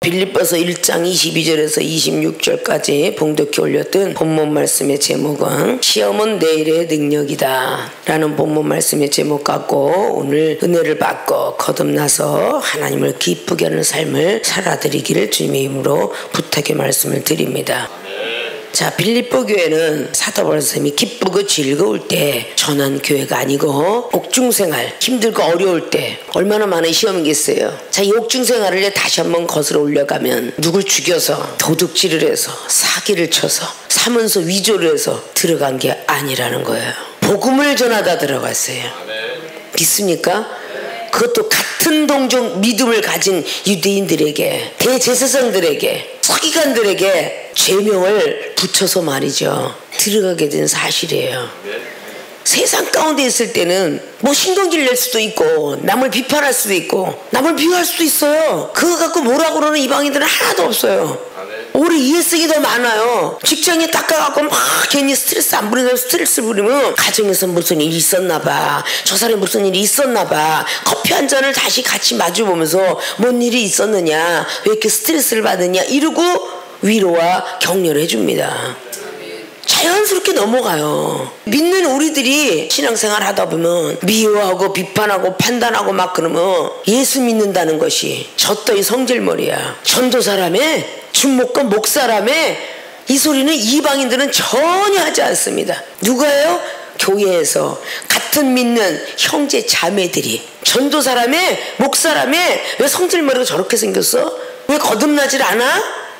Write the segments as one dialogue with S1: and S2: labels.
S1: 빌립보서 1장 22절에서 26절까지 봉독해 올렸던 본문 말씀의 제목은 시험은 내일의 능력이다 라는 본문 말씀의 제목 갖고 오늘 은혜를 받고 거듭나서 하나님을 기쁘게 하는 삶을 살아드리기를 주님의 이름으로 부탁의 말씀을 드립니다. 자, 빌립보 교회는 사도 바울 선생님이 기쁘고 즐거울 때 전한 교회가 아니고 옥중생활 힘들고 어려울 때 얼마나 많은 시험이 있어요. 자, 이 옥중생활을 다시 한번 거슬러 올려가면 누굴 죽여서 도둑질을 해서 사기를 쳐서 사문서 위조를 해서 들어간 게 아니라는 거예요. 복음을 전하다 들어갔어요. 믿습니까? 그것도 같은 동족 믿음을 가진 유대인들에게, 대제사장들에게, 서기관들에게 죄명을 붙여서 말이죠, 들어가게 된 사실이에요. 세상 가운데 있을 때는 뭐 신경질 낼 수도 있고 남을 비판할 수도 있고 남을 비유할 수도 있어요. 그거 갖고 뭐라고 그러는 이방인들은 하나도 없어요. 오히려 이해성이 더 많아요. 직장에 닦아갖고 막 괜히 스트레스 안 부리는 사람 스트레스 부리면 가정에서 무슨 일이 있었나 봐, 저 사람이 무슨 일이 있었나 봐, 커피 한 잔을 다시 같이 마주보면서 뭔 일이 있었느냐, 왜 이렇게 스트레스를 받느냐 이러고 위로와 격려를 해줍니다. 자연스럽게 넘어가요. 믿는 우리들이 신앙생활 하다 보면 미워하고 비판하고 판단하고 막 그러면 예수 믿는다는 것이 저 따위 성질머리야, 전도사라며, 준목과 목사라며, 이 소리는 이방인들은 전혀 하지 않습니다. 누가요? 교회에서 같은 믿는 형제 자매들이 전도사라며 목사라며 왜 성질머리가 저렇게 생겼어? 왜 거듭나질 않아?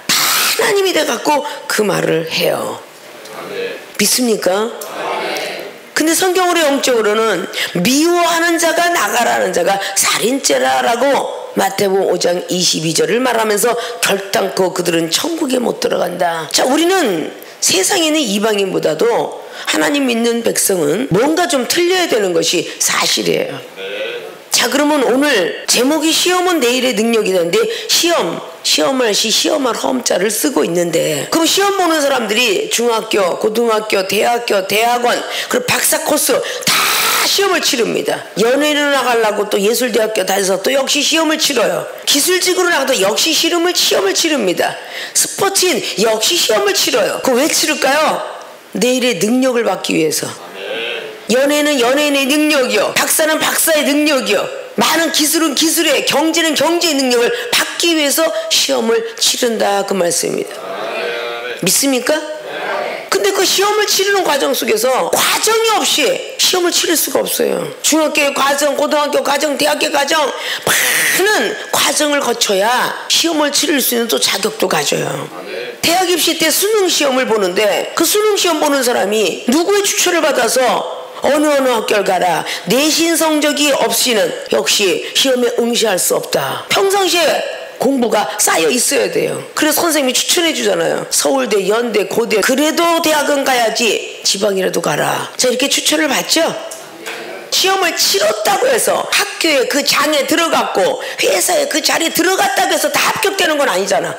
S1: 다 하나님이 돼갖고 그 말을 해요. 믿습니까? 근데 성경으로 영적으로는 미워하는 자가 나가라는 자가 살인죄라라고 마태복음 5장 22절을 말하면서 결단코 그들은 천국에 못 들어간다. 자, 우리는 세상에 있는 이방인보다도 하나님 믿는 백성은 뭔가 좀 틀려야 되는 것이 사실이에요. 자, 그러면 오늘 제목이 시험은 내일의 능력이던데 시험할 시 시험할 험자를 쓰고 있는데, 그럼 시험 보는 사람들이 중학교, 고등학교, 대학교, 대학원, 그리고 박사 코스 다 시험을 치릅니다. 연예인으로 나가려고 또 예술대학교 다녀서 또 역시 시험을 치러요. 기술직으로 나가도 역시 시험을 치릅니다. 스포츠인 역시 시험을 치러요. 그거 왜 치를까요? 내일의 능력을 받기 위해서. 연예인은 연예인의 능력이요, 박사는 박사의 능력이요, 많은 기술은 기술의, 경제는 경제의 능력을 받기 위해서 시험을 치른다, 그 말씀입니다. 믿습니까? 근데 그 시험을 치르는 과정 속에서 과정이 없이 시험을 치를 수가 없어요. 중학교 과정, 고등학교 과정, 대학교 과정, 많은 과정을 거쳐야 시험을 치를 수 있는 또 자격도 가져요. 대학 입시 때 수능 시험을 보는데 그 수능 시험 보는 사람이 누구의 추천을 받아서 어느 학교를 가라, 내신 성적이 없이는 역시 시험에 응시할 수 없다. 평상시에 공부가 쌓여 있어야 돼요. 그래서 선생님이 추천해 주잖아요. 서울대, 연대, 고대, 그래도 대학은 가야지 지방이라도 가라. 자, 이렇게 추천을 받죠. 시험을 치렀다고 해서 학교에 그 장에 들어갔고 회사에 그 자리에 들어갔다고 해서 다 합격되는 건 아니잖아.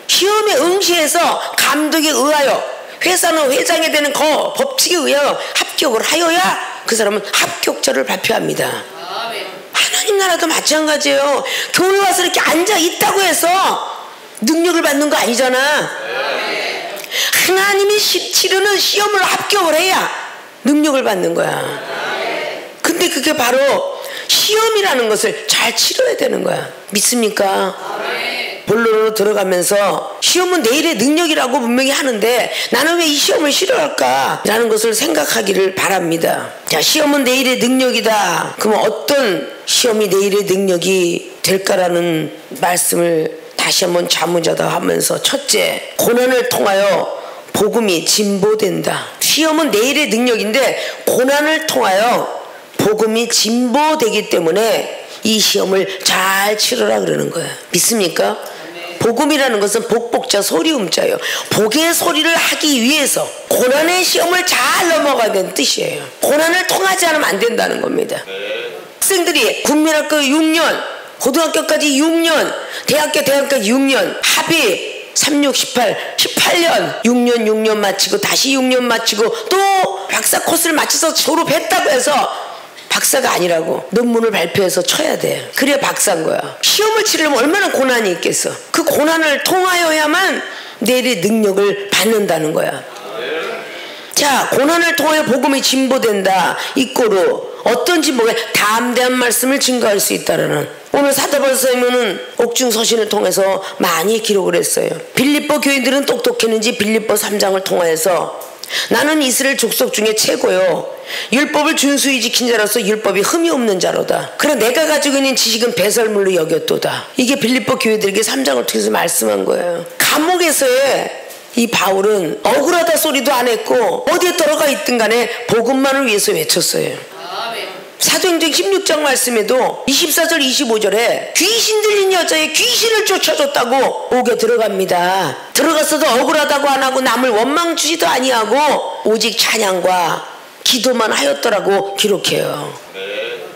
S1: 시험에 응시해서 감독에 의하여, 회사는 회장이 되는 법칙에 의하여 합격을 하여야 그 사람은 합격자를 발표합니다. 하나님 나라도 마찬가지예요. 교회 와서 이렇게 앉아 있다고 해서 능력을 받는 거 아니잖아. 하나님이 치르는 시험을 합격을 해야 능력을 받는 거야. 근데 그게 바로 시험이라는 것을 잘 치러야 되는 거야. 믿습니까? 본론으로 들어가면서 시험은 내일의 능력이라고 분명히 하는데 나는 왜 이 시험을 싫어할까? 라는 것을 생각하기를 바랍니다. 자, 시험은 내일의 능력이다. 그러면 어떤 시험이 내일의 능력이 될까라는 말씀을 다시 한번 자문자다 하면서, 첫째, 고난을 통하여 복음이 진보된다. 시험은 내일의 능력인데 고난을 통하여 복음이 진보되기 때문에 이 시험을 잘 치러라 그러는 거예요. 믿습니까? 복음이라는 것은 복복자 소리음자예요. 복의 소리를 하기 위해서 고난의 시험을 잘 넘어가야 되는 뜻이에요. 고난을 통하지 않으면 안 된다는 겁니다. 학생들이 국민학교 6년, 고등학교까지 6년, 대학교까지 6년, 합의 3, 6, 18년 6년 마치고 다시 6년 마치고 또 박사 코스를 마쳐서 졸업했다고 해서 박사가 아니라고 논문을 발표해서 쳐야 돼. 그래야 박사인 거야. 시험을 치려면 얼마나 고난이 있겠어. 그 고난을 통하여야만 내일의 능력을 받는다는 거야. 자, 고난을 통하여 복음이 진보된다. 이꼬로 어떤 진보가 담대한 말씀을 증거할 수 있다라는, 오늘 사도바울 선생님은 옥중 서신을 통해서 많이 기록을 했어요. 빌립보 교인들은 똑똑했는지 빌립보 3장을 통하여서 나는 이스라엘 족속 중에 최고요, 율법을 준수히 지킨 자로서 율법이 흠이 없는 자로다. 그러나 내가 가지고 있는 지식은 배설물로 여겼도다. 이게 빌립보 교인들에게 3장을 통해서 말씀한 거예요. 감옥에서의 이 바울은 억울하다 소리도 안 했고 어디에 들어가 있든 간에 복음만을 위해서 외쳤어요. 사도행전 16장 말씀에도 24절 25절에 귀신 들린 여자의 귀신을 쫓아줬다고 옥에 들어갑니다. 들어갔어도 억울하다고 안 하고 남을 원망 주지도 아니하고 오직 찬양과 기도만 하였더라고 기록해요.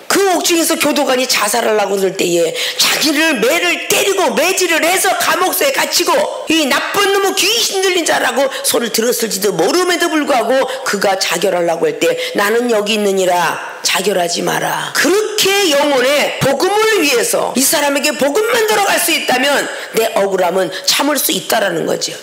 S1: 그 옥중에서 교도관이 자살하려고 들 때에 자기를 매를 때리고 매질을 해서 감옥소에 갇히고 이 나쁜 놈의 귀신 들린 자라고 소리를 들었을지도 모름에도 불구하고 그가 자결하려고 할 때 나는 여기 있느니라 자결하지 마라. 그렇게 영혼의 복음을 위해서 이 사람에게 복음만 들어갈 수 있다면 내 억울함은 참을 수 있다라는 거죠.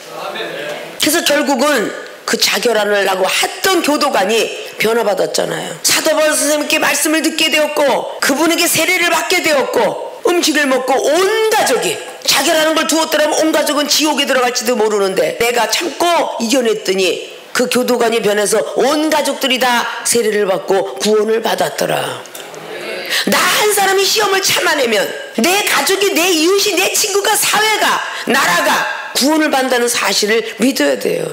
S1: 그래서 결국은 그 자결하려고 했던 교도관이 변화받았잖아요. 사도바울 선생님께 말씀을 듣게 되었고 그분에게 세례를 받게 되었고 음식을 먹고 온 가족이, 자결하는 걸 두었더라면 온 가족은 지옥에 들어갈지도 모르는데 내가 참고 이겨냈더니 그 교도관이 변해서 온 가족들이 다 세례를 받고 구원을 받았더라. 나 한 사람이 시험을 참아내면 내 가족이, 내 이웃이, 내 친구가, 사회가, 나라가 구원을 받는다는 사실을 믿어야 돼요.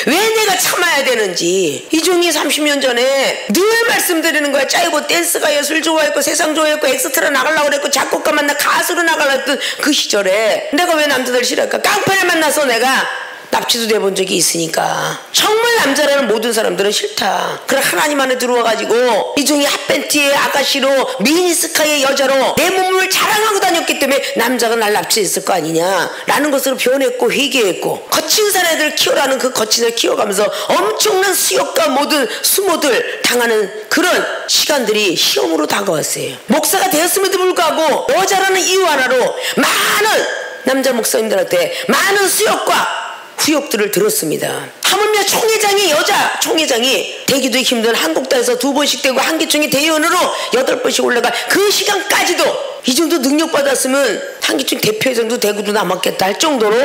S1: 왜 내가 참아야 되는지. 이종이 30년 전에 늘 말씀드리는 거야. 짜이고 댄스가 예술 좋아했고 세상 좋아했고 엑스트라 나가려고 그랬고 작곡가 만나 가수로 나가려고 했던 그 시절에 내가 왜 남자들 싫어할까? 깡패를 만나서 내가 납치도 돼본 적이 있으니까. 정말 남자라는 모든 사람들은 싫다. 그래 하나님 안에 들어와가지고 이종이 핫팬티에 아가씨로 미니스카의 여자로 내 몸을 자랑하고 다녔기 때문에 남자가 날 납치했을 거 아니냐 라는 것으로 변했고 회개했고, 거친 사람들 키워라는 그 거친 을 키워가면서 엄청난 수욕과 모든 수모들 당하는 그런 시간들이 시험으로 다가왔어요. 목사가 되었음에도 불구하고 여자라는 이유 하나로 많은 남자 목사님들한테 많은 수욕과 후욕들을 들었습니다. 하물며 총회장이, 여자 총회장이 되기도 힘든 한국단에서 2번씩 되고 한기총의 대의원으로 8번씩 올라가 그 시간까지도 이 정도 능력 받았으면 한기총 대표회장도 되고도 남았겠다 할 정도로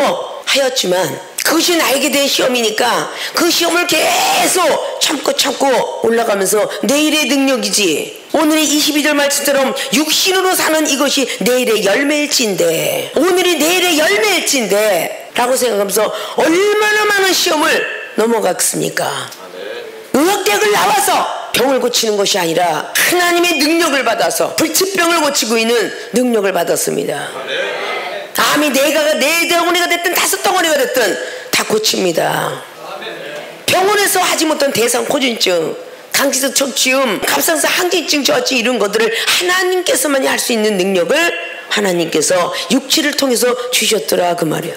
S1: 하였지만 그것이 나에게 대한 시험이니까 그 시험을 계속 참고 올라가면서 내일의 능력이지, 오늘의 22절 말씀처럼 육신으로 사는 이것이 내일의 열매일진데, 오늘이 내일의 열매일진데 라고 생각하면서 얼마나 많은 시험을 넘어갔습니까? 의학대학을 나와서 병을 고치는 것이 아니라 하나님의 능력을 받아서 불치병을 고치고 있는 능력을 받았습니다. 암이 네 덩어리가 됐든 5덩어리가 됐든 다 고칩니다. 병원에서 하지 못한 대상포진증, 강기성 척추염, 갑상선 항진증, 저증 이런 것들을 하나님께서만이 할 수 있는 능력을 하나님께서 육체를 통해서 주셨더라 그 말이야.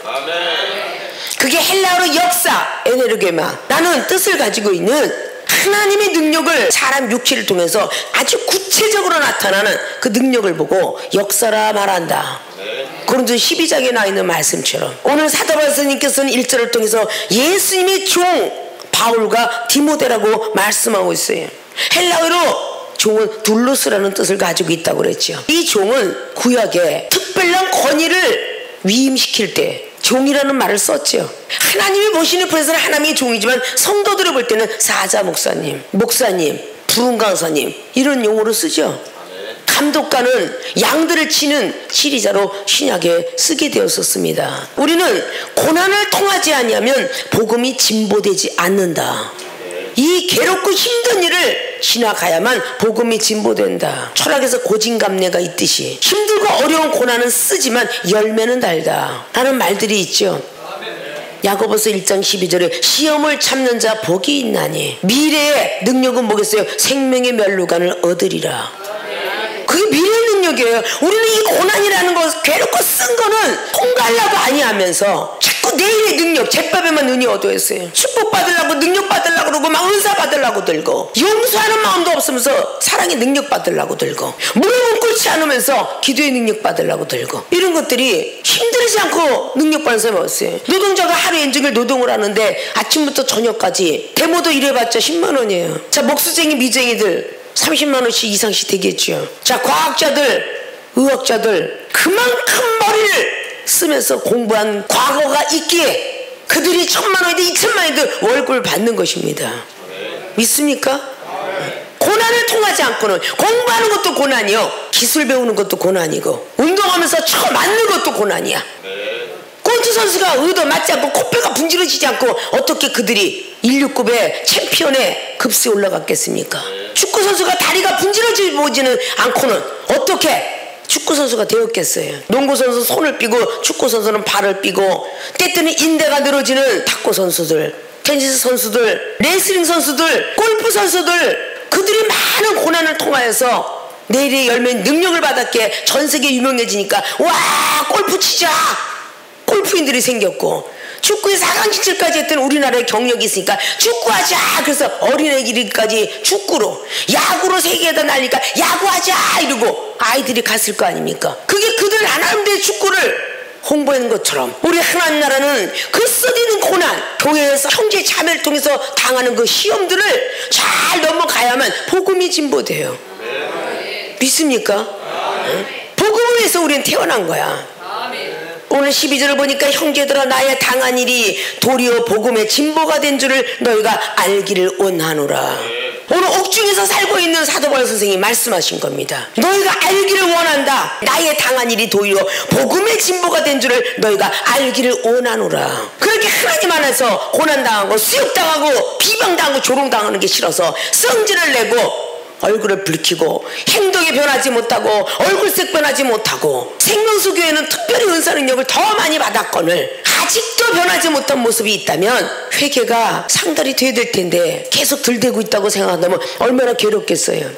S1: 그게 헬라어로 역사, 에네르게마라는 뜻을 가지고 있는 하나님의 능력을 사람 육체를 통해서 아주 구체적으로 나타나는 그 능력을 보고 역사라 말한다. 고린도 12장에 나와 있는 말씀처럼 오늘 사도바울 선생님께서는 1절을 통해서 예수님의 종 바울과 디모데라고 말씀하고 있어요. 헬라어로 종은 둘로스라는 뜻을 가지고 있다고 그랬죠. 이 종은 구약에 특별한 권위를 위임시킬 때 종이라는 말을 썼죠. 하나님이 보시는 분에서는 하나님의 종이지만 성도들을 볼 때는 사자 목사님, 부흥 강사님 이런 용어로 쓰죠. 감독관은 양들을 치는 치리자로 신약에 쓰게 되었었습니다. 우리는 고난을 통하지 아니하면 복음이 진보되지 않는다. 이 괴롭고 힘든 일을 지나가야만 복음이 진보된다. 철학에서 고진감래가 있듯이 힘들고 어려운 고난은 쓰지만 열매는 달다 라는 말들이 있죠. 야고보서 1장 12절에 시험을 참는 자 복이 있나니 미래의 능력은 뭐겠어요? 생명의 면류관을 얻으리라. 그게 미래의 능력이에요. 우리는 이 고난이라는 것, 괴롭고 쓴 거는 통과하려고 아니하면서 자꾸 내일의 능력, 제밥에만 은이 어두웠어요. 축복 받으려고 능력 받으려고 그러고 막 은사 받으려고 들고 용서하는 마음도 없으면서 사랑의 능력 받으려고 들고 무릎은 꿇지 않으면서 기도의 능력 받으려고 들고 이런 것들이 힘들지 않고 능력 받는 사람이 없어요. 노동자가 하루 인증일 노동을 하는데 아침부터 저녁까지 데모도 일해봤자 10만 원이에요. 자, 목수쟁이 미쟁이들 30만 원씩 이상씩 되겠죠. 자, 과학자들 의학자들 그만큼 머리를 쓰면서 공부한 과거가 있기에 그들이 1,000만 원이든 2,000만 원이든 월급을 받는 것입니다. 믿습니까? 고난을 통하지 않고는 공부하는 것도 고난이요, 기술 배우는 것도 고난이고 운동하면서 쳐 맞는 것도 고난이야. 골프 선수가 의도 맞지 않고 코뼈가 분질러지지 않고 어떻게 그들이 1/6급의 챔피언의 급수에 올라갔겠습니까? 축구 선수가 다리가 분질러지지는 않고는 어떻게 축구 선수가 되었겠어요? 농구 선수 손을 삐고 축구 선수는 발을 삐고 때때는 인대가 늘어지는 탁구 선수들, 테니스 선수들, 레슬링 선수들, 골프 선수들, 그들이 많은 고난을 통하여서 내일의 열매인 능력을 받았기에 전 세계 유명해지니까 와 골프 치자 골프인들이 생겼고, 축구에 4강 진출까지 했던 우리나라의 경력이 있으니까 축구하자 그래서 어린애기까지 축구로, 야구로 세계에다 날리니까 야구하자 이러고 아이들이 갔을 거 아닙니까? 그게 그들 하나님의 축구를 홍보하는 것처럼 우리 하나님 나라는 그 써지는 고난, 교회에서 형제 자매를 통해서 당하는 그 시험들을 잘 넘어가야만 복음이 진보돼요. 믿습니까? 복음을 위해서 우리는 태어난 거야. 오늘 12절을 보니까 형제들아 나의 당한 일이 도리어 복음의 진보가 된 줄을 너희가 알기를 원하노라. 오늘 옥중에서 살고 있는 사도 바울 선생님이 말씀하신 겁니다. 너희가 알기를 원한다. 나의 당한 일이 도리어 복음의 진보가 된 줄을 너희가 알기를 원하노라. 그렇게 하나님 안에서 고난당하고 수욕당하고 비방당하고 조롱당하는 게 싫어서 성질을 내고 얼굴을 붉히고 행동이 변하지 못하고 얼굴색 변하지 못하고 생명수 교회는 특별히 은사 능력을 더 많이 받았거늘 아직도 변하지 못한 모습이 있다면 회개가 상달이 돼야 될 텐데 계속 들대고 있다고 생각한다면 얼마나 괴롭겠어요.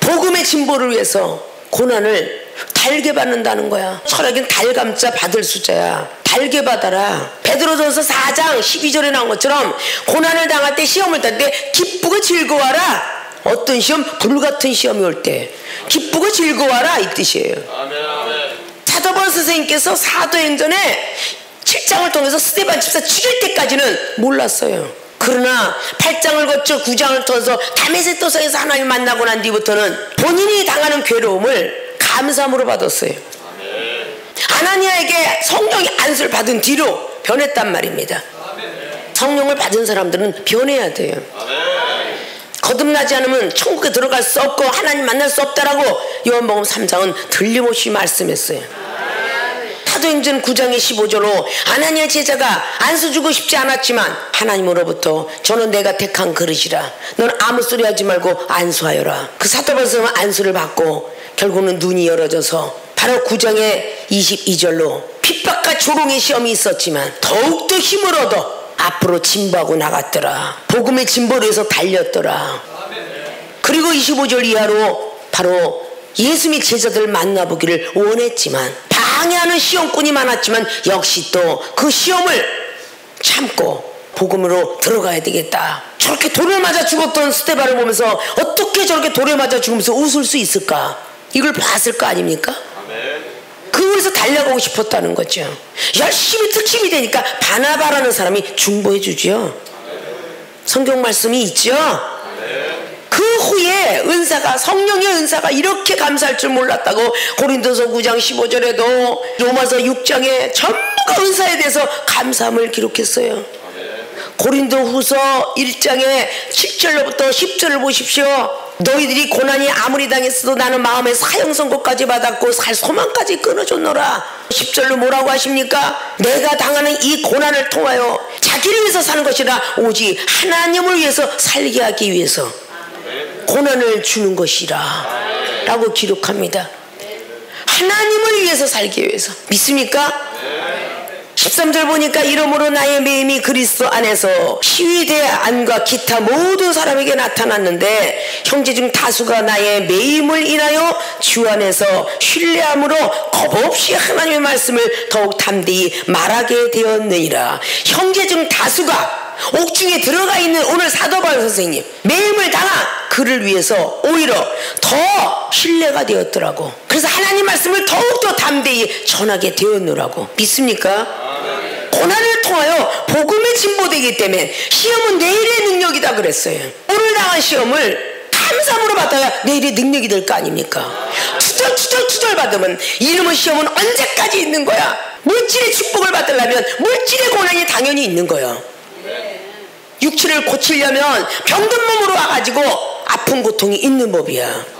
S1: 복음의 진보를 위해서 고난을 달게 받는다는 거야. 철학은 달감자 받을 숫자야. 달게 받아라. 베드로전서 4장 12절에 나온 것처럼 고난을 당할 때 시험을 당할 때 기쁘고 즐거워하라. 어떤 시험? 불같은 시험이 올 때 기쁘고 즐거워하라 이 뜻이에요. 사도 바울 선생님께서 사도행전에 7장을 통해서 스데반 집사 죽일 때까지는 몰랐어요. 그러나 8장을 거쳐 9장을 통해서 다메섹 도상에서 하나님 만나고 난 뒤부터는 본인이 당하는 괴로움을 감사함으로 받았어요. 아나니아에게 성령의 안수를 받은 뒤로 변했단 말입니다. 성령을 받은 사람들은 변해야 돼요. 거듭나지 않으면 천국에 들어갈 수 없고 하나님 만날 수 없다라고 요한복음 3장은 틀림없이 말씀했어요. 사도행전 9장의 15절로 아나니아 제자가 안수 주고 싶지 않았지만 하나님으로부터 저는 내가 택한 그릇이라 넌 아무 소리 하지 말고 안수하여라. 그 사도바울은 안수를 받고 결국은 눈이 열어져서 바로 9장의 22절로 핍박과 조롱의 시험이 있었지만 더욱더 힘을 얻어 앞으로 진보하고 나갔더라. 복음의 진보를 위해서 달렸더라. 그리고 25절 이하로 바로 예수 및 제자들을 만나보기를 원했지만 방해하는 시험꾼이 많았지만 역시 또 그 시험을 참고 복음으로 들어가야 되겠다. 저렇게 돌에 맞아 죽었던 스데반을 보면서 어떻게 저렇게 돌에 맞아 죽으면서 웃을 수 있을까? 이걸 봤을 거 아닙니까? 그래서 달려가고 싶었다는 거죠. 열심히 특심이 되니까 바나바라는 사람이 중보해 주죠. 성경 말씀이 있죠. 그 후에 은사가, 성령의 은사가 이렇게 감사할 줄 몰랐다고 고린도서 9장 15절에도 로마서 6장에 전부가 은사에 대해서 감사함을 기록했어요. 고린도 후서 1장의 7절로부터 10절을 보십시오. 너희들이 고난이 아무리 당했어도 나는 마음의 사형 선고까지 받았고 살 소망까지 끊어줬노라. 10절로 뭐라고 하십니까? 내가 당하는 이 고난을 통하여 자기를 위해서 사는 것이라 오직 하나님을 위해서 살게 하기 위해서 고난을 주는 것이라 라고 기록합니다. 하나님을 위해서 살기 위해서. 믿습니까? 13절 보니까 이러므로 나의 매임이 그리스도 안에서 시위대 안과 기타 모든 사람에게 나타났는데 형제 중 다수가 나의 매임을 인하여 주 안에서 신뢰함으로 겁없이 하나님의 말씀을 더욱 담대히 말하게 되었느니라. 형제 중 다수가 옥중에 들어가 있는 오늘 사도 바울 선생님 매임을 당한 그를 위해서 오히려 더 신뢰가 되었더라고. 그래서 하나님 말씀을 더욱더 담대히 전하게 되었노라고. 믿습니까? 고난을 통하여 복음에 진보되기 때문에 시험은 내일의 능력이다 그랬어요. 오늘 당한 시험을 감사함으로 받아야 내일의 능력이 될 거 아닙니까? 투덜 받으면 이놈의 시험은 언제까지 있는 거야? 물질의 축복을 받으려면 물질의 고난이 당연히 있는 거야. 육체를 고치려면 병든 몸으로 와가지고 아픈 고통이 있는 법이야.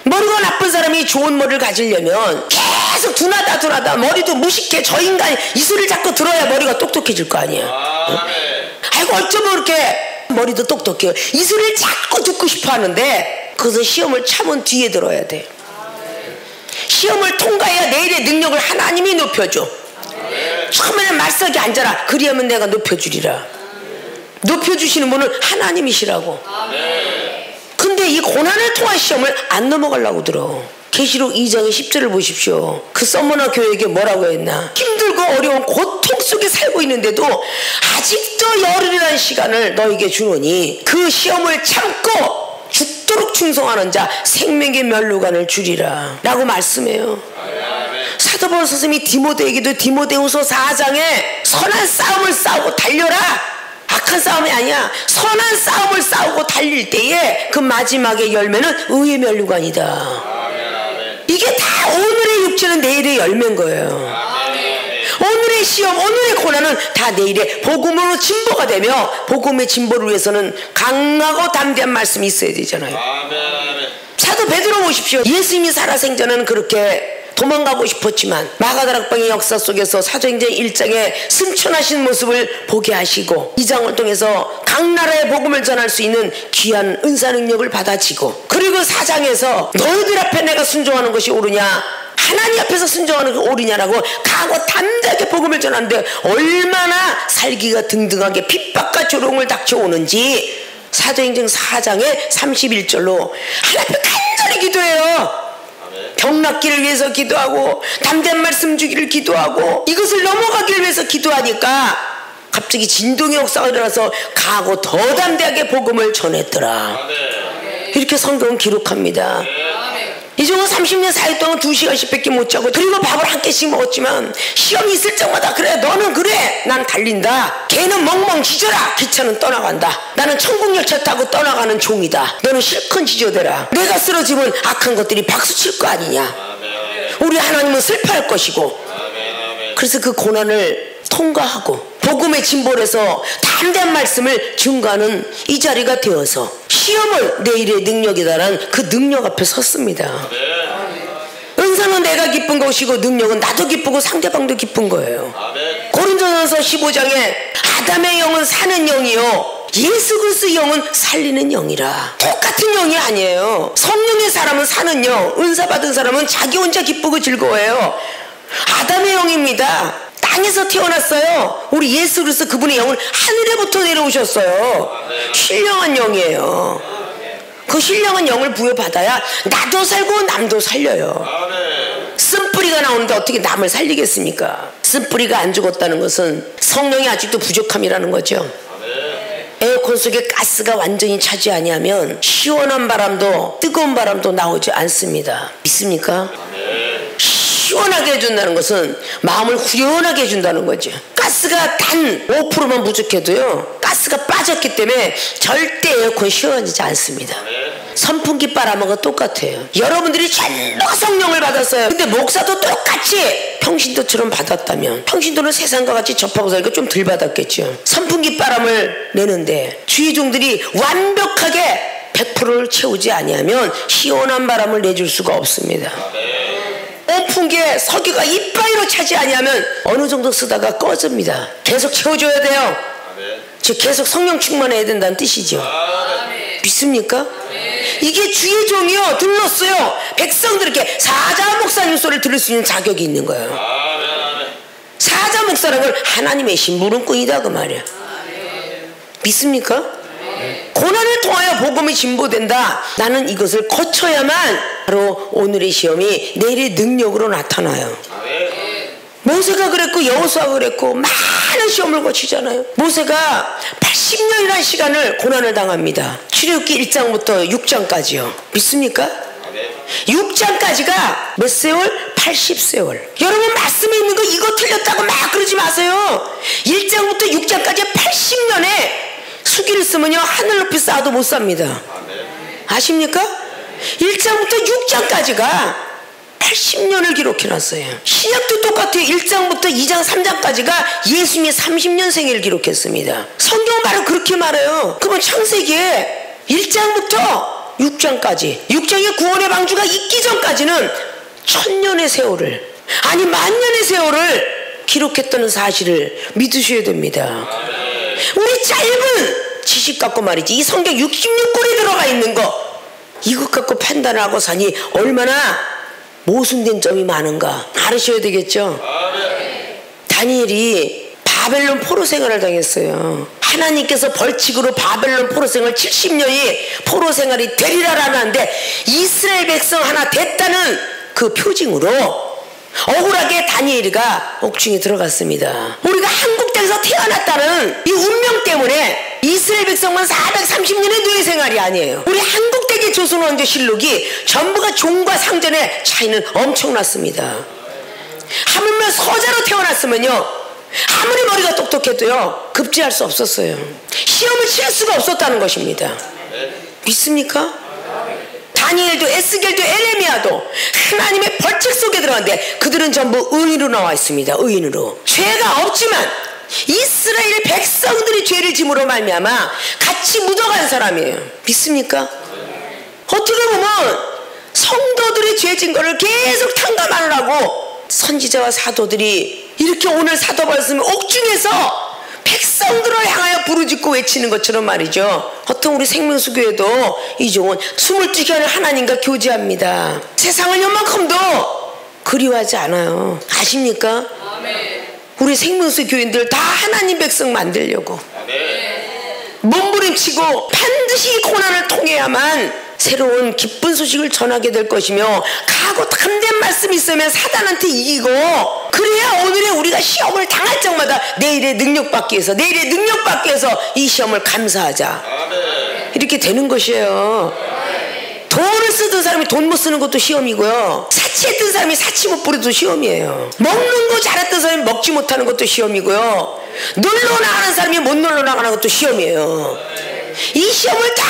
S1: 머리가 나쁜 사람이 좋은 머리를 가지려면 계속 둔하다 머리도 무식해. 저 인간이 이 소리를 자꾸 들어야 머리가 똑똑해질 거 아니야. 아이고 어쩌면 그렇게 머리도 똑똑해요. 이 소리를 자꾸 듣고 싶어 하는데 그것은 시험을 참은 뒤에 들어야 돼. 시험을 통과해야 내일의 능력을 하나님이 높여줘. 처음에는 말석에 앉아라. 그리하면 내가 높여주리라. 높여주시는 분은 하나님이시라고. 근데 이 고난을 통한 시험을 안 넘어가려고 들어. 계시록 2장의 10절을 보십시오. 그 서머나 교회에게 뭐라고 했나? 힘들고 어려운 고통 속에 살고 있는데도 아직도 열흘이라는 시간을 너에게 주노니 그 시험을 참고 죽도록 충성하는 자 생명의 면류관을 주리라 라고 말씀해요. 사도 바울 선생님이 디모데에게도 디모데후서 4장에 선한 싸움을 싸우고 달려라. 악한 싸움이 아니야. 선한 싸움을 싸우고 달릴 때에 그 마지막의 열매는 의의 면류관이다. 이게 다 오늘의 육체는 내일의 열매인 거예요. 오늘의 시험, 오늘의 고난은 다 내일의 복음으로 진보가 되며 복음의 진보를 위해서는 강하고 담대한 말씀이 있어야 되잖아요. 사도 베드로 보십시오. 예수님이 살아생전에는 그렇게 도망가고 싶었지만 마가다락방의 역사 속에서 사도행전 1장에 승천하신 모습을 보게 하시고 2장을 통해서 각 나라의 복음을 전할 수 있는 귀한 은사 능력을 받아지고 그리고 4장에서 너희들 앞에 내가 순종하는 것이 옳으냐 하나님 앞에서 순종하는 것이 옳으냐라고 강하고 담대하게 복음을 전하는데 얼마나 살기가 등등하게 핍박과 조롱을 닥쳐오는지 사도행전 4장의 31절로 하나님 앞에 간절히 기도해요. 병낫기를 위해서 기도하고 담대한 말씀 주기를 기도하고 이것을 넘어가기를 위해서 기도하니까 갑자기 진동의 역사가 일어나서 가고 더 담대하게 복음을 전했더라. 이렇게 성경은 기록합니다. 이종은 30년 4일 동안 2시간씩 밖에 못 자고 그리고 밥을 한 끼씩 먹었지만 시험이 있을 적마다 그래 너는 그래 난 달린다. 걔는 멍멍 지져라. 기차는 떠나간다. 나는 천국열차 타고 떠나가는 종이다. 너는 실컷 지져대라. 내가 쓰러지면 악한 것들이 박수칠 거 아니냐. 우리 하나님은 슬퍼할 것이고 그래서 그 고난을 통과하고 복음의 진보를 해서 담대한 말씀을 증거하는 이 자리가 되어서 시험을 내일의 능력이다라는 그 능력 앞에 섰습니다. 은사는 내가 기쁜 것이고 능력은 나도 기쁘고 상대방도 기쁜 거예요. 고린도전서 15장에 아담의 영은 사는 영이요 예수 그리스도의 영은 살리는 영이라. 똑같은 영이 아니에요. 성령의 사람은 사는 영, 은사 받은 사람은 자기 혼자 기쁘고 즐거워해요. 아담의 영입니다. 땅에서 태어났어요. 우리 예수 그리스도 그분의 영은 하늘에부터 내려오셨어요. 신령한 영이에요. 그 신령한 영을 부여받아야 나도 살고 남도 살려요. 쓴뿌리가 나오는데 어떻게 남을 살리겠습니까? 쓴뿌리가 안 죽었다는 것은 성령이 아직도 부족함이라는 거죠. 에어컨 속에 가스가 완전히 차지 아니하면 시원한 바람도 뜨거운 바람도 나오지 않습니다. 믿습니까? 시원하게 해준다는 것은 마음을 후련하게 해준다는 거죠. 가스가 단 5%만 부족해도요 가스가 빠졌기 때문에 절대 에어컨 시원하지 않습니다. 선풍기 바람하고 똑같아요. 여러분들이 전부 성령을 받았어요. 근데 목사도 똑같이 평신도처럼 받았다면 평신도는 세상과 같이 접하고 살니까 좀 덜 받았겠죠. 선풍기 바람을 내는데 주의 종들이 완벽하게 100%를 채우지 아니하면 시원한 바람을 내줄 수가 없습니다. 온풍기에 석유가 이빠이로 차지 아니하면 어느 정도 쓰다가 꺼집니다. 계속 채워줘야 돼요. 즉 계속 성령 충만해야 된다는 뜻이죠. 믿습니까? 이게 주의 종이요 둘렀어요. 백성들에게 사자 목사님 소리를 들을 수 있는 자격이 있는 거예요. 사자 목사라는 걸 하나님의 심부름꾼이다 그 말이야. 믿습니까? 고난을 통하여 복음이 진보된다. 나는 이것을 거쳐야만 바로 오늘의 시험이 내일의 능력으로 나타나요. 모세가 그랬고 여호수아가 그랬고 많은 시험을 거치잖아요. 모세가 80년이라는 시간을 고난을 당합니다. 출애굽기 1장부터 6장까지요. 믿습니까? 6장까지가 몇 세월? 80세월. 여러분 말씀에 있는 거 이거 틀렸다고 막 그러지 마세요. 1장부터 6장까지 80년에 수기를 쓰면요 하늘 높이 쌓아도 못 삽니다. 아십니까? 1장부터 6장까지가 80년을 기록해놨어요. 신약도 똑같아요. 1장부터 2장 3장까지가 예수님의 30년 생애를 기록했습니다. 성경은 바로 그렇게 말해요. 그러면 창세기에 1장부터 6장까지 6장의 구원의 방주가 있기 전까지는 1000년의 세월을 아니 만년의 세월을 기록했다는 사실을 믿으셔야 됩니다. 우리 짧은 지식 갖고 말이지 이 성경 66권에 들어가 있는 거 이것 갖고 판단하고 사니 얼마나 모순된 점이 많은가 알으셔야 되겠죠. 다니엘이 바벨론 포로 생활을 당했어요. 하나님께서 벌칙으로 바벨론 포로 생활 70년이 포로 생활이 되리라라는데 이스라엘 백성 하나 됐다는 그 표징으로 억울하게 다니엘이가 옥중에 들어갔습니다. 우리가 한국 땅에서 태어났다는 이 운명 때문에 이스라엘 백성만 430년의 노예 생활이 아니에요. 우리 한국 땅의 조선왕조실록이 전부가 종과 상전의 차이는 엄청났습니다. 하물며 서자로 태어났으면요 아무리 머리가 똑똑해도요 급제할 수 없었어요. 시험을 칠 수가 없었다는 것입니다. 믿습니까? 다니엘도 에스겔도 에레미야도 하나님의 벌칙 속에 들어갔는데 그들은 전부 의인으로 나와 있습니다. 의인으로 죄가 없지만 이스라엘 백성들이 죄를 짐으로 말미암아 같이 묻어간 사람이에요. 믿습니까? 어떻게 보면 성도들이 죄 진 거를 계속 탕감하느라고 선지자와 사도들이 이렇게 오늘 사도 말씀을 옥중에서 백성들을 향하여 부르짖고 외치는 것처럼 말이죠. 보통 우리 생명수교회도 이종은 22개월 하나님과 교제합니다. 세상을 요만큼도 그리워하지 않아요. 아십니까? 우리 생명수 교인들 다 하나님 백성 만들려고 몸부림치고 반드시 고난을 통해야만 새로운 기쁜 소식을 전하게 될 것이며 가고 참된 말씀이 있으면 사단한테 이기고 그래야 오늘의 우리가 시험을 당할 적마다 내일의 능력받기 위해서 내일의 능력받기 위해서 이 시험을 감사하자 이렇게 되는 것이에요. 돈을 쓰던 사람이 돈 못 쓰는 것도 시험이고요. 사치했던 사람이 사치 못 부려도 시험이에요. 먹는 거 잘했던 사람이 먹지 못하는 것도 시험이고요. 놀러 나가는 사람이 못 놀러 나가는 것도 시험이에요. 이 시험을 다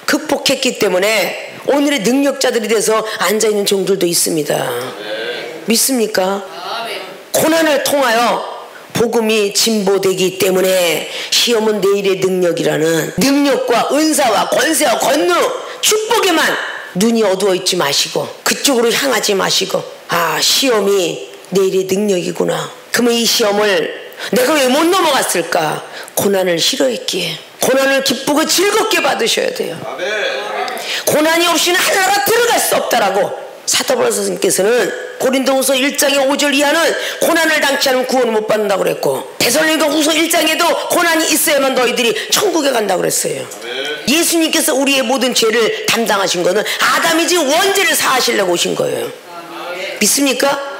S1: 극복했기 때문에 오늘의 능력자들이 돼서 앉아있는 종들도 있습니다. 믿습니까? 고난을 통하여 복음이 진보되기 때문에 시험은 내일의 능력이라는 능력과 은사와 권세와 권능 축복에만 눈이 어두워 있지 마시고 그쪽으로 향하지 마시고 아 시험이 내일의 능력이구나. 그러면 이 시험을 내가 왜 못 넘어갔을까? 고난을 싫어했기에 고난을 기쁘고 즐겁게 받으셔야 돼요. 고난이 없이는 하나가 들어갈 수 없다라고 사도 바울 선생님께서는 고린도후서 1장의 5절 이하는 고난을 당치 않으면 구원을 못 받는다고 그랬고 데살로니가후서 1장에도 고난이 있어야만 너희들이 천국에 간다고 그랬어요. 예수님께서 우리의 모든 죄를 담당하신 거는 아담이 지은 원죄를 사하시려고 오신 거예요. 믿습니까?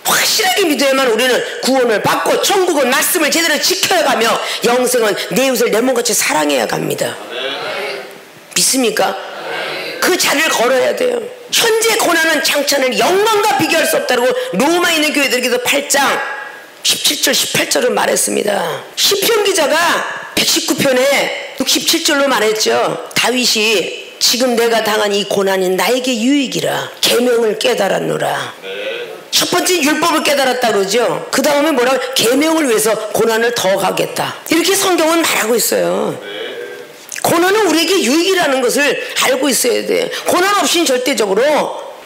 S1: 확실하게 믿어야만 우리는 구원을 받고 천국은 말씀을 제대로 지켜야 가며 영생은 내 이웃을 내 몸같이 사랑해야 갑니다. 믿습니까? 그 자리를 걸어야 돼요. 현재 고난은 장차는 영광과 비교할 수 없다고 로마에 있는 교회들에게도 8장 17절 18절을 말했습니다. 시편 기자가 119편에 67절로 말했죠. 다윗이 지금 내가 당한 이 고난이 나에게 유익이라 계명을 깨달았노라. 첫 번째 율법을 깨달았다 그러죠. 그 다음에 뭐라고? 계명을 위해서 고난을 더 가겠다. 이렇게 성경은 말하고 있어요. 고난은 우리에게 유익이라는 것을 알고 있어야 돼. 고난 없이는 절대적으로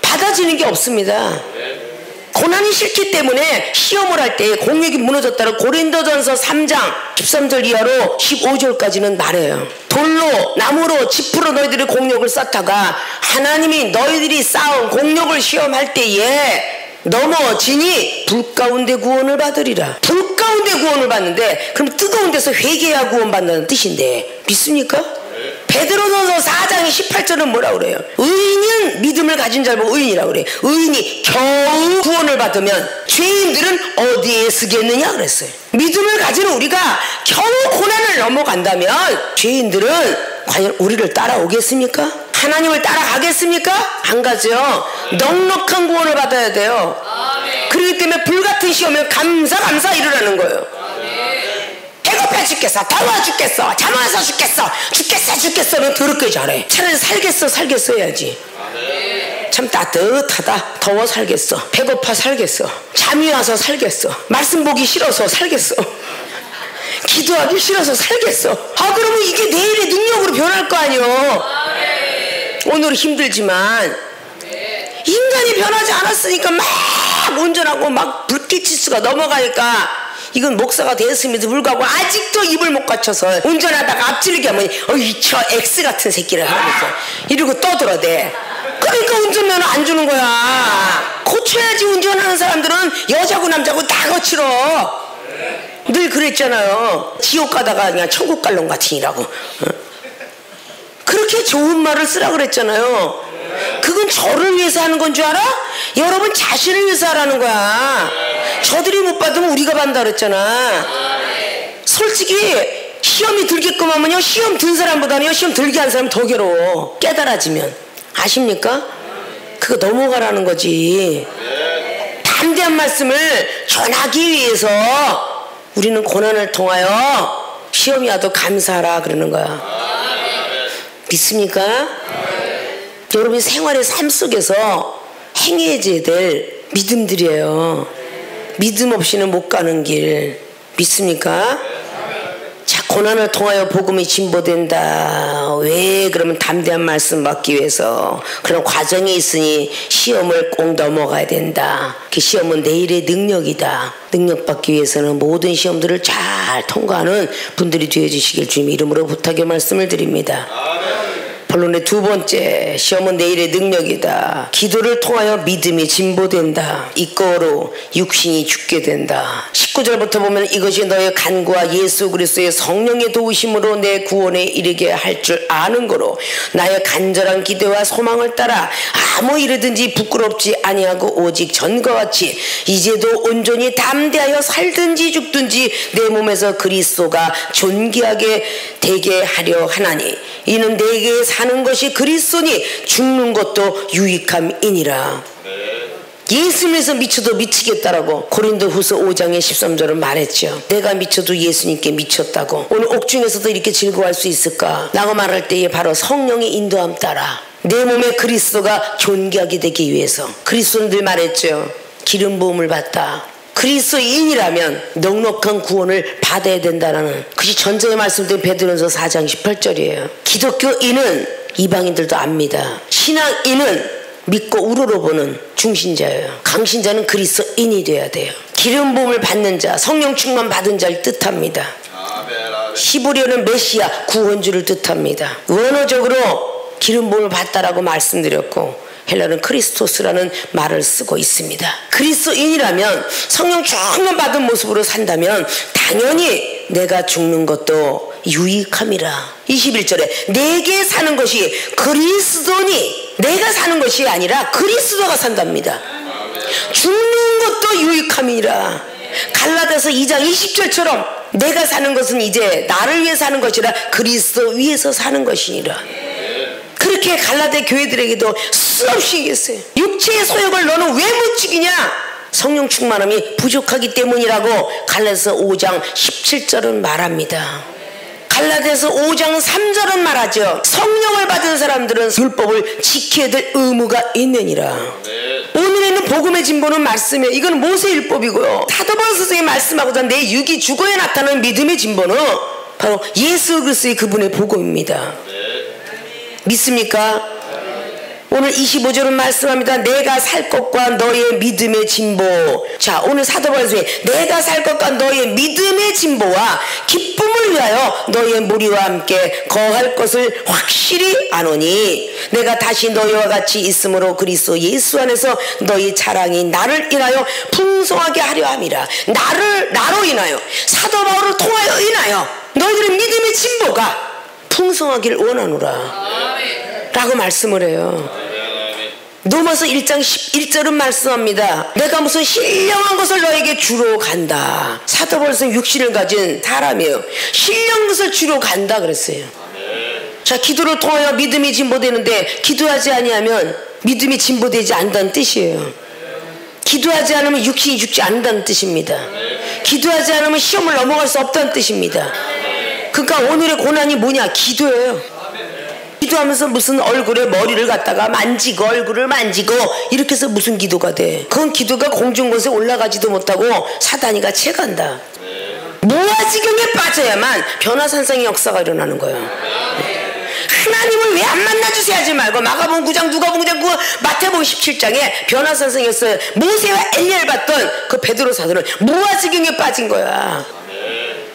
S1: 받아지는 게 없습니다. 고난이 싫기 때문에 시험을 할 때 공력이 무너졌다고 고린도전서 3장 13절 이하로 15절까지는 말해요. 돌로 나무로 짚으로 너희들의 공력을 쌓다가 하나님이 너희들이 쌓은 공력을 시험할 때에 넘어지니 불 가운데 구원을 받으리라. 불 가운데 구원을 받는데 그럼 뜨거운 데서 회개해야 구원받는다는 뜻인데 믿습니까? 베드로전서 4장 18절은 뭐라 그래요? 의인은 믿음을 가진 자를 보고 의인이라고 그래요. 의인이 겨우 구원을 받으면 죄인들은 어디에 쓰겠느냐 그랬어요. 믿음을 가진 우리가 겨우 고난을 넘어간다면 죄인들은 과연 우리를 따라오겠습니까? 하나님을 따라가겠습니까? 안 가죠. 넉넉한 구원을 받아야 돼요. 그렇기 때문에 불같은 시험에 감사 일어나는 거예요. 배고파 죽겠어, 더워 죽겠어, 잠 와서 죽겠어, 죽겠어는 더럽게 잘해. 차라리 살겠어 해야지. 참 따뜻하다, 더워 살겠어, 배고파 살겠어, 잠이 와서 살겠어, 말씀 보기 싫어서 살겠어, 기도하기 싫어서 살겠어. 그러면 이게 내일의 능력으로 변할 거 아니요. 오늘은 힘들지만 인간이 변하지 않았으니까 막 운전하고 막 불빛지수가 넘어가니까 이건 목사가 됐음에도 불구하고 아직도 입을 못 갖춰서 운전하다가 앞질리게 하면 저 X 같은 새끼를 하면서 이러고 떠들어대. 그러니까 운전면허 안 주는 거야. 고쳐야지. 운전하는 사람들은 여자고 남자고 다 거칠어. 늘 그랬잖아요. 지옥 가다가 그냥 천국 갈 놈 같으니라고. 그렇게 좋은 말을 쓰라 그랬잖아요. 그건 저를 위해서 하는 건 줄 알아? 여러분 자신을 위해서 하라는 거야. 저들이 못 받으면 우리가 받는다 그랬잖아. 솔직히 시험이 들게끔 하면요, 시험 든 사람보다는 시험 들게 한 사람이 더 괴로워. 깨달아지면. 아십니까? 그거 넘어가라는 거지. 담대한 말씀을 전하기 위해서 우리는 고난을 통하여 시험이 와도 감사하라 그러는 거야. 믿습니까? 여러분이 생활의 삶 속에서 행해져야 될 믿음들이에요. 믿음 없이는 못 가는 길. 믿습니까? 자, 고난을 통하여 복음이 진보된다. 왜? 그러면 담대한 말씀 받기 위해서 그런 과정이 있으니 시험을 꼭 넘어가야 된다. 그 시험은 내일의 능력이다. 능력 받기 위해서는 모든 시험들을 잘 통과하는 분들이 되어주시길 주님 이름으로 부탁의 말씀을 드립니다. 본론의 두 번째, 시험은 내일의 능력이다. 기도를 통하여 믿음이 진보된다. 이거로 육신이 죽게 된다. 19절부터 보면 이것이 너의 간구와 예수 그리스도의 성령의 도우심으로 내 구원에 이르게 할 줄 아는 거로 나의 간절한 기대와 소망을 따라 아무 일이든지 부끄럽지 아니하고 오직 전과 같이 이제도 온전히 담대하여 살든지 죽든지 내 몸에서 그리스도가 존귀하게 되게 하려 하나니 이는 내게 사는 것이 그리스도니 죽는 것도 유익함이니라. 예수님에서 미쳐도 미치겠다라고 고린도후서 5장의 13절은 말했죠. 내가 미쳐도 예수님께 미쳤다고. 오늘 옥중에서도 이렇게 즐거워할 수 있을까? 라고 말할 때에 바로 성령의 인도함 따라 내 몸에 그리스도가 존귀하게 되기 위해서. 그리스도는 늘 말했죠. 기름 부음을 받다. 그리스도인이라면 넉넉한 구원을 받아야 된다라는, 그것이 전쟁의 말씀드린 베드로전서 4장 18절이에요. 기독교인은 이방인들도 압니다. 신앙인은 믿고 우러러보는 중신자예요. 강신자는 그리스도인이 돼야 돼요. 기름 부음을 받는 자, 성령 충만 받은 자를 뜻합니다. 히브리어는 메시아, 구원주를 뜻합니다. 원어적으로 기름 부음을 받다라고 말씀드렸고 헬라는 크리스토스라는 말을 쓰고 있습니다. 그리스도인이라면 성령 충만 받은 모습으로 산다면 당연히 내가 죽는 것도 유익함이라. 21절에 내게 사는 것이 그리스도니, 내가 사는 것이 아니라 그리스도가 산답니다. 죽는 것도 유익함이라. 갈라디아서 2장 20절처럼 내가 사는 것은 이제 나를 위해 사는 것이라 그리스도 위해서 사는 것이니라. 그렇게 갈라디아 교회들에게도 수없이 얘기했어요. 육체의 소욕을 너는 왜 못 죽이냐? 성령 충만함이 부족하기 때문이라고 갈라디아서 5장 17절은 말합니다. 갈라디아서 5장 3절은 말하죠. 성령을 받은 사람들은 율법을 지켜야 될 의무가 있느니라. 오늘에는 복음의 진보는 말씀이에요. 이건 모세율법이고요. 사도바울 스승이 말씀하고자 내 육이 죽어야 나타나는 믿음의 진보는 바로 예수 그리스도의 그분의 복음입니다. 믿습니까? 오늘 25절은 말씀합니다. 내가 살 것과 너의 믿음의 진보. 자, 오늘 사도 바울 중에 내가 살 것과 너의 믿음의 진보와 기쁨을 위하여 너의 무리와 함께 거할 것을 확실히 아노니 내가 다시 너희와 같이 있으므로 그리스도 예수 안에서 너희 자랑이 나를 인하여 풍성하게 하려 함이라. 나로 인하여, 사도 바울을 통하여 인하여 너희들의 믿음의 진보가 풍성하기를 원하노라 라고 말씀을 해요. 로마서 1장 11절은 말씀합니다. 내가 무슨 신령한 것을 너에게 주러 간다. 사도 바울은 육신을 가진 사람이에요. 신령한 것을 주러 간다 그랬어요. 자, 기도를 통하여 믿음이 진보되는데 기도하지 아니하면 믿음이 진보되지 않는다는 뜻이에요. 기도하지 않으면 육신이 죽지 않는다는 뜻입니다. 기도하지 않으면 시험을 넘어갈 수 없다는 뜻입니다. 그러니까 오늘의 고난이 뭐냐? 기도예요. 기도하면서 무슨 얼굴에 머리를 갖다가 만지고 얼굴을 만지고 이렇게 해서 무슨 기도가 돼? 그건 기도가 공중곳에 올라가지도 못하고 사단이가 채간다. 무아지경에 빠져야만 변화산상의 역사가 일어나는 거예요. 하나님을 왜 안 만나주세요 하지 말고 마가복음 9장 누가복음 9장 마태복음 17장에 변화산상의 역사 모세와 엘리야를 봤던 그 베드로 사도는 무아지경에 빠진 거야.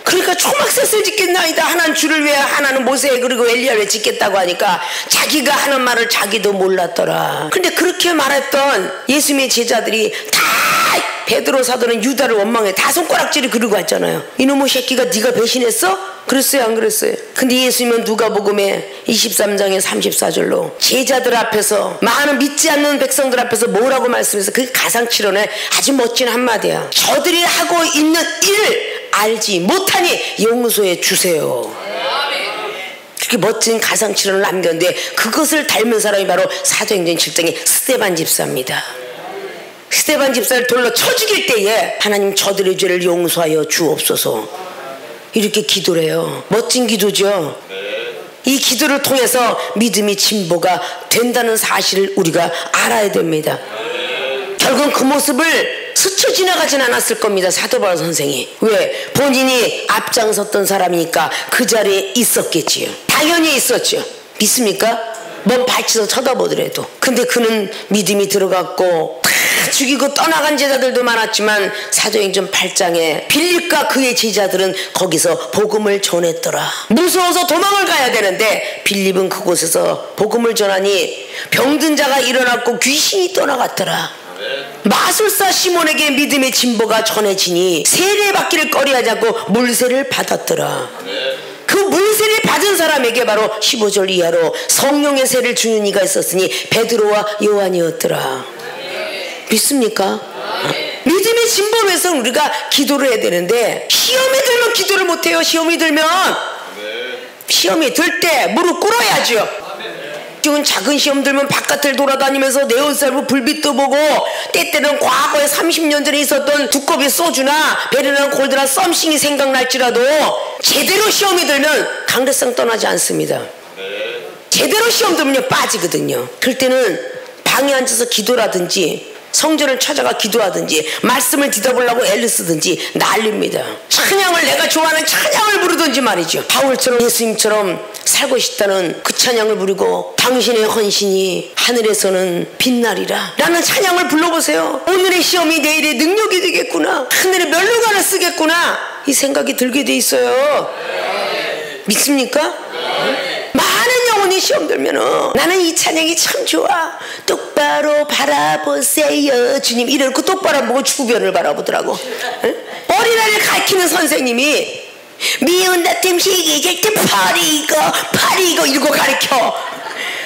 S1: 그러니까 초막셋을 짓겠나이다. 하나는 주를 위해 하나는 모세 그리고 엘리야를 짓겠다고 하니까 자기가 하는 말을 자기도 몰랐더라. 근데 그렇게 말했던 예수님의 제자들이 다 베드로 사도는 유다를 원망해 다 손가락질을 그리고 왔잖아요. 이놈의 새끼가 네가 배신했어? 그랬어요 안 그랬어요? 근데 예수님은 누가복음에 23장의 34절로 제자들 앞에서 많은 믿지 않는 백성들 앞에서 뭐라고 말씀해서 그 가상치론에 아주 멋진 한마디야. 저들이 하고 있는 일을 알지 못하니 용서해 주세요. 그렇게 멋진 가상치론을 남겼는데 그것을 닮은 사람이 바로 사도행전 7장의 스데반 집사입니다. 스데반 집사를 돌로 쳐 죽일 때에 하나님 저들의 죄를 용서하여 주옵소서 이렇게 기도를 해요. 멋진 기도죠. 이 기도를 통해서 믿음이 진보가 된다는 사실을 우리가 알아야 됩니다. 결국은 그 모습을 스쳐 지나가진 않았을 겁니다. 사도 바울 선생이. 왜? 본인이 앞장섰던 사람이니까 그 자리에 있었겠지요. 당연히 있었죠. 믿습니까? 먼 발치서 쳐다보더라도. 근데 그는 믿음이 들어갔고 다 죽이고 떠나간 제자들도 많았지만 사도행전 8장에 빌립과 그의 제자들은 거기서 복음을 전했더라. 무서워서 도망을 가야 되는데 빌립은 그곳에서 복음을 전하니 병든 자가 일어났고 귀신이 떠나갔더라. 마술사 시몬에게 믿음의 진보가 전해지니 세례받기를 꺼리하지 않고 물세를 받았더라. 그 물세를 받은 사람에게 바로 15절 이하로 성령의 세를 주는 이가 있었으니 베드로와 요한이었더라. 믿습니까? 믿음의 진보를 위해서 우리가 기도를 해야 되는데 시험이 들면 기도를 못해요. 시험이 들면 시험이 들 때 무릎 꿇어야죠. 지금 작은 시험 들면 바깥을 돌아다니면서 내 옷 살고 불빛도 보고 때때는 과거에 30년 전에 있었던 두꺼비 소주나 베르나 골드나 썸씽이 생각날지라도 제대로 시험이 들면 강대상 떠나지 않습니다. 제대로 시험 들면 빠지거든요. 그럴 때는 방에 앉아서 기도라든지 성전을 찾아가 기도하든지 말씀을 뒤져보려고 애를 쓰든지 난립니다. 찬양을 내가 좋아하는 찬양을 부르든지 말이죠. 바울처럼 예수님처럼 살고 싶다는 그 찬양을 부르고 당신의 헌신이 하늘에서는 빛나리라 라는 찬양을 불러보세요. 오늘의 시험이 내일의 능력이 되겠구나. 하늘의 멸류관을 쓰겠구나. 이 생각이 들게 돼 있어요. 믿습니까? 많은 영혼이 시험 들면은 나는 이 찬양이 참 좋아. 똑바로 바라보세요 주님 이러고 똑바로 보고 주변을 바라보더라고. 응? 어린아이를 가르치는 선생님이 미운 다툼 시기 때 파리고 이러고 가르쳐.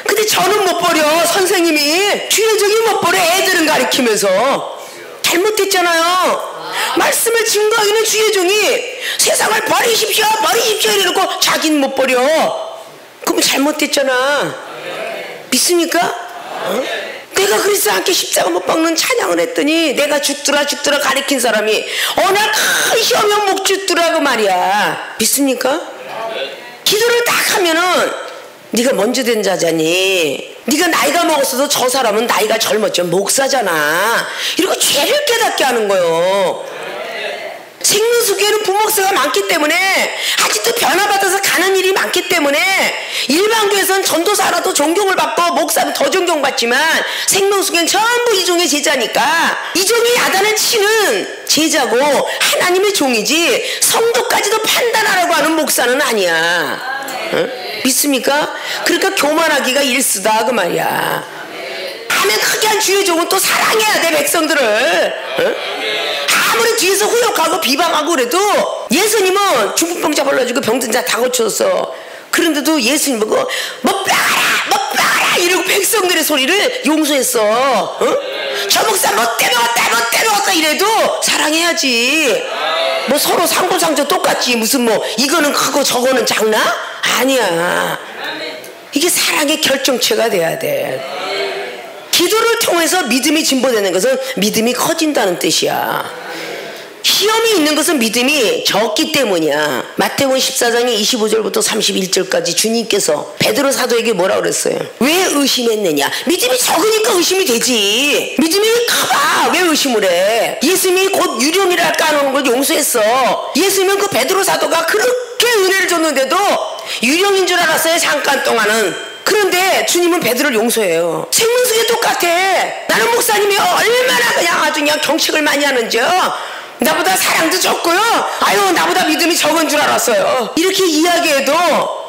S1: 근데 저는 못 버려. 선생님이 주의적인 못 버려. 애들은 가르치면서 잘못됐잖아요. 말씀을 증거하기는 주의 종이 세상을 버리십시오 이러고 자기는 못 버려. 그럼 잘못됐잖아. 믿습니까? 내가 그리스도 함께 십자가 못 박는 찬양을 했더니 내가 죽더라 가리킨 사람이 어느 큰 시험에 목 죽더라고 말이야. 믿습니까? 기도를 딱 하면은 네가 먼저 된 자잖니. 네가 나이가 먹었어도 저 사람은 나이가 젊었죠. 목사잖아. 이러고 죄를 깨닫게 하는 거예요. 생명 생명수교회는 부목사가 많기 때문에 아직도 변화받아서 가는 일이 많기 때문에 일반 교회에서는 전도사라도 존경을 받고 목사는 더 존경받지만 생명수교회는 전부 이종의 제자니까 이종이 야단을 치는 제자고 하나님의 종이지 성도까지도 판단하라고 하는 목사는 아니야. 응? 믿습니까? 그러니까 교만하기가 일쓰다 그 말이야. 하면 크게 한 주의 종은 또 사랑해야 돼 백성들을. 응? 아무리 뒤에서 후욕하고 비방하고 그래도 예수님은 중풍병 잡아가지고 병든 자 다 고쳤어. 그런데도 예수님 보고 못 박아라 이러고 백성들의 소리를 용서했어. 응? 저 목사 못 때려왔다 이래도 사랑해야지. 뭐 서로 상부상조 똑같지 무슨 뭐 이거는 크고 저거는 작나? 아니야. 이게 사랑의 결정체가 돼야 돼. 기도를 통해서 믿음이 진보되는 것은 믿음이 커진다는 뜻이야. 시험이 있는 것은 믿음이 적기 때문이야. 마태복음 14장의 25절부터 31절까지 주님께서 베드로 사도에게 뭐라 그랬어요? 왜 의심했느냐? 믿음이 적으니까 의심이 되지. 믿음이 커봐. 왜 의심을 해? 예수님이 곧 유령이라 까놓은 걸 용서했어. 예수님은 그 베드로 사도가 그렇게 은혜를 줬는데도 유령인 줄 알았어요. 잠깐 동안은. 그런데 주님은 베드로를 용서해요. 생명수교 똑같아. 나는 목사님이 얼마나 그냥 경책을 많이 하는지요. 나보다 사랑도 적고요. 아유 나보다 믿음이 적은 줄 알았어요. 이렇게 이야기해도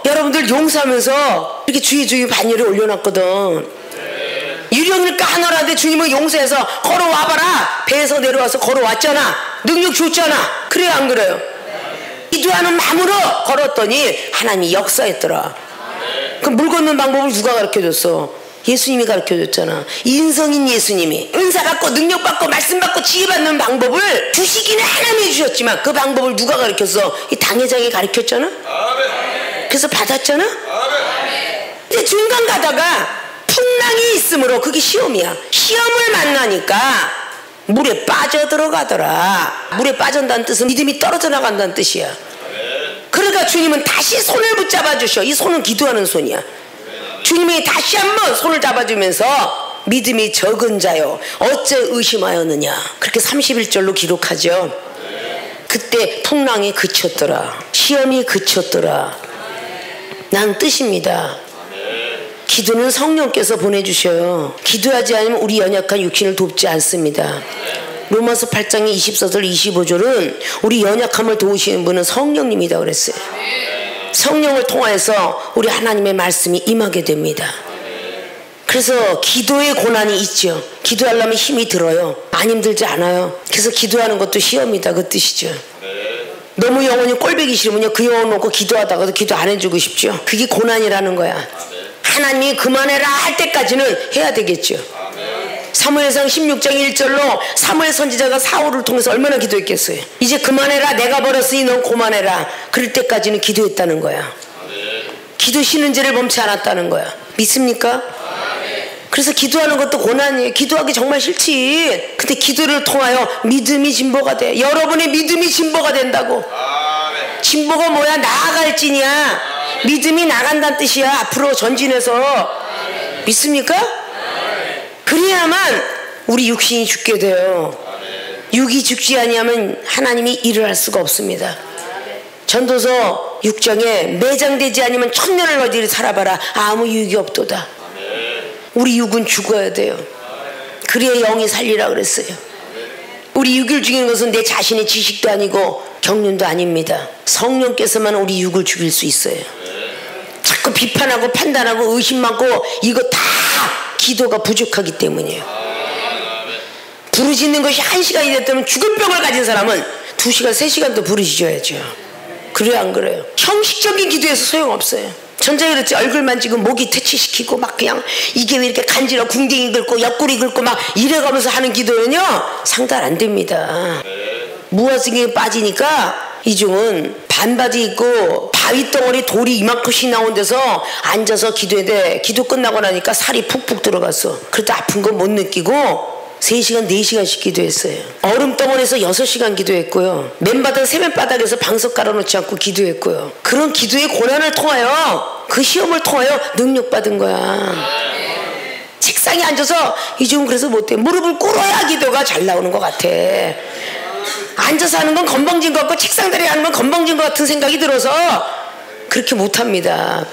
S1: 여러분들 용서하면서 이렇게 주의 반열에 올려놨거든. 유령일까 하나라도 주님은 용서해서 걸어와봐라. 배에서 내려와서 걸어왔잖아. 능력 줬잖아. 그래요 안 그래요? 기도하는 마음으로 걸었더니 하나님이 역사했더라. 그 물 걷는 방법을 누가 가르쳐줬어? 예수님이 가르쳐줬잖아. 인성인 예수님이 은사 받고 능력 받고 말씀 받고 지혜 받는 방법을 주시기는 하나님이 주셨지만 그 방법을 누가 가르쳤어? 이 당회장이 가르쳤잖아. 그래서 받았잖아. 근데 중간 가다가 풍랑이 있으므로 그게 시험이야. 시험을 만나니까 물에 빠져들어가더라. 물에 빠진다는 뜻은 믿음이 떨어져 나간다는 뜻이야. 그러니까 주님은 다시 손을 붙잡아 주셔. 이 손은 기도하는 손이야. 주님이 다시 한번 손을 잡아주면서 믿음이 적은 자요 어째 의심하였느냐 그렇게 31절로 기록하죠. 그때 풍랑이 그쳤더라. 시험이 그쳤더라. 난 뜻입니다. 기도는 성령께서 보내주셔요. 기도하지 않으면 우리 연약한 육신을 돕지 않습니다. 로마서 8장의 24절 25절은 우리 연약함을 도우시는 분은 성령님이다 그랬어요. 성령을 통하여서 우리 하나님의 말씀이 임하게 됩니다. 그래서 기도의 고난이 있죠. 기도하려면 힘이 들어요. 안 힘들지 않아요. 그래서 기도하는 것도 시험이다 그 뜻이죠. 너무 영혼이 꼴보기 싫으면요 그 영혼 놓고 기도하다가도 기도 안 해주고 싶죠. 그게 고난이라는 거야. 하나님이 그만해라 할 때까지는 해야 되겠죠. 사무엘상 16장 1절로 사무엘 선지자가 사울을 통해서 얼마나 기도했겠어요. 이제 그만해라 내가 버렸으니 넌 그만해라. 그럴 때까지는 기도했다는 거야. 기도 쉬는 죄를 범치 않았다는 거야. 믿습니까? 그래서 기도하는 것도 고난이에요. 기도하기 정말 싫지. 근데 기도를 통하여 믿음이 진보가 돼. 여러분의 믿음이 진보가 된다고. 진보가 뭐야? 나아갈진이야. 믿음이 나간다는 뜻이야. 앞으로 전진해서. 믿습니까? 그래야만 우리 육신이 죽게 돼요. 육이 죽지 아니하면 하나님이 일을 할 수가 없습니다. 전도서 6장에 매장되지 아니면 천년을 너희들이 살아봐라 아무 유익이 없도다. 우리 육은 죽어야 돼요. 그래야 영이 살리라 그랬어요. 우리 육을 죽이는 것은 내 자신의 지식도 아니고 경륜도 아닙니다. 성령께서만 우리 육을 죽일 수 있어요. 자꾸 비판하고 판단하고 의심 많고 이거 다 기도가 부족하기 때문이에요. 부르짖는 것이 1시간이 됐다면 죽을 병을 가진 사람은 2시간 3시간도 부르짖어야죠. 그래요 안 그래요? 형식적인 기도에서 소용없어요. 전자에 그랬지. 얼굴만 지금 목이 퇴치시키고 막 그냥 이게 왜 이렇게 간지러 궁뎅이 긁고 옆구리 긁고 막 이래가면서 하는 기도는요 상달 안 됩니다. 무화승에 빠지니까 이중은 반바지 입고 바위덩어리 돌이 이만큼씩 나온 데서 앉아서 기도했는데 기도 끝나고 나니까 살이 푹푹 들어갔어. 그래도 아픈 건 못 느끼고 3시간 4시간씩 기도했어요. 얼음덩어리에서 6시간 기도했고요. 맨바닥 세면바닥에서 방석 깔아놓지 않고 기도했고요. 그런 기도의 고난을 통하여 그 시험을 통하여 능력받은 거야. 책상에 앉아서 이중은 그래서 못해. 무릎을 꿇어야 기도가 잘 나오는 것 같아. 앉아서 하는 건 건방진 것 같고 책상다리 하는 건 건방진 것 같은 생각이 들어서 그렇게 못합니다.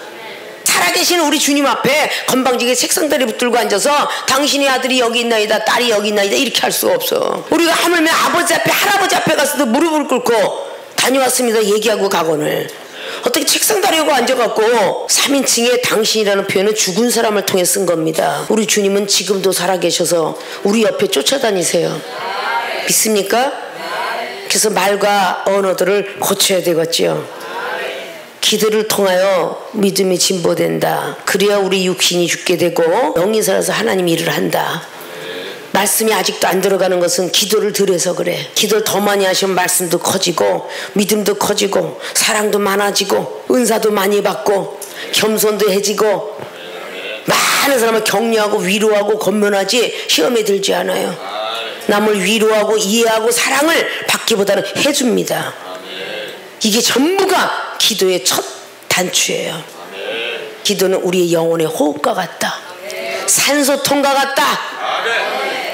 S1: 살아계신 우리 주님 앞에 건방지게 책상다리 붙들고 앉아서 당신의 아들이 여기 있나이다, 딸이 여기 있나이다 이렇게 할 수가 없어. 우리가 하물며 아버지 앞에, 할아버지 앞에 가서도 무릎을 꿇고 다녀왔습니다 얘기하고 가거늘 어떻게 책상다리하고 앉아갖고 3인칭의 당신이라는 표현은 죽은 사람을 통해 쓴 겁니다. 우리 주님은 지금도 살아계셔서 우리 옆에 쫓아다니세요. 믿습니까? 그래서 말과 언어들을 고쳐야 되겠지요. 기도를 통하여 믿음이 진보된다. 그래야 우리 육신이 죽게 되고 영이 살아서 하나님 일을 한다. 말씀이 아직도 안 들어가는 것은 기도를 덜 해서 그래. 기도를 더 많이 하시면 말씀도 커지고 믿음도 커지고 사랑도 많아지고 은사도 많이 받고 겸손도 해지고 많은 사람을 격려하고 위로하고 권면하지 시험에 들지 않아요. 남을 위로하고 이해하고 사랑을 받기보다는 해줍니다. 이게 전부가 기도의 첫 단추예요. 기도는 우리의 영혼의 호흡과 같다. 산소통과 같다.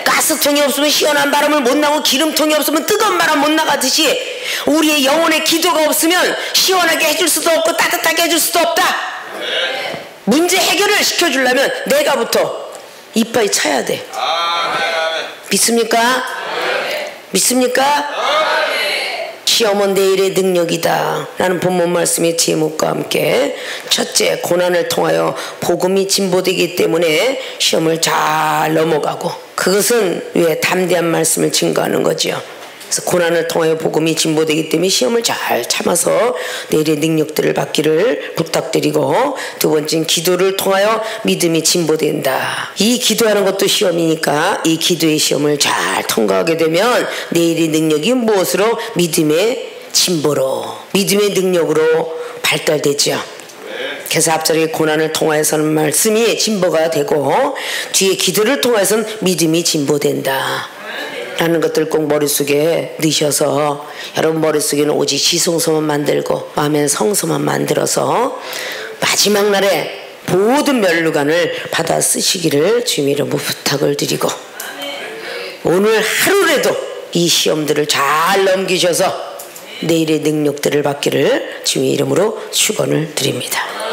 S1: 가스통이 없으면 시원한 바람을 못 나고 기름통이 없으면 뜨거운 바람 못 나가듯이 우리의 영혼의 기도가 없으면 시원하게 해줄 수도 없고 따뜻하게 해줄 수도 없다. 문제 해결을 시켜주려면 내가부터 이빨이 차야 돼. 믿습니까? 믿습니까? 시험은 내일의 능력이다 라는 본문 말씀의 제목과 함께 첫째, 고난을 통하여 복음이 진보되기 때문에 시험을 잘 넘어가고 그것은 왜 담대한 말씀을 증거하는 거죠. 그래서 고난을 통하여 복음이 진보되기 때문에 시험을 잘 참아서 내일의 능력들을 받기를 부탁드리고 두 번째는 기도를 통하여 믿음이 진보된다. 이 기도하는 것도 시험이니까 이 기도의 시험을 잘 통과하게 되면 내일의 능력이 무엇으로? 믿음의 진보로, 믿음의 능력으로 발달되죠. 그래서 앞자리에 고난을 통하여서는 말씀이 진보가 되고 뒤에 기도를 통해서는 믿음이 진보된다 라는 것들 꼭 머릿속에 넣으셔서 여러분 머릿속에는 오직 지성소만 만들고 마음에는 성소만 만들어서 마지막 날에 모든 면류관을 받아 쓰시기를 주님 이름으로 부탁을 드리고 오늘 하루라도 이 시험들을 잘 넘기셔서 내일의 능력들을 받기를 주님 이름으로 축원을 드립니다.